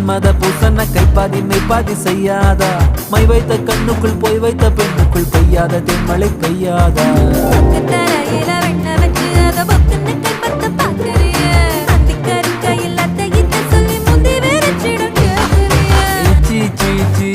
மன்மத பூசன கைப்பாதி மெய்ப்பாதி செய்யாதா my வைத்த கண்ணுக்குள் போய் வைத்த பெண்ணுக்குள் பெய்யாத தென்மழை பெய்யாதா சீ சீ சீ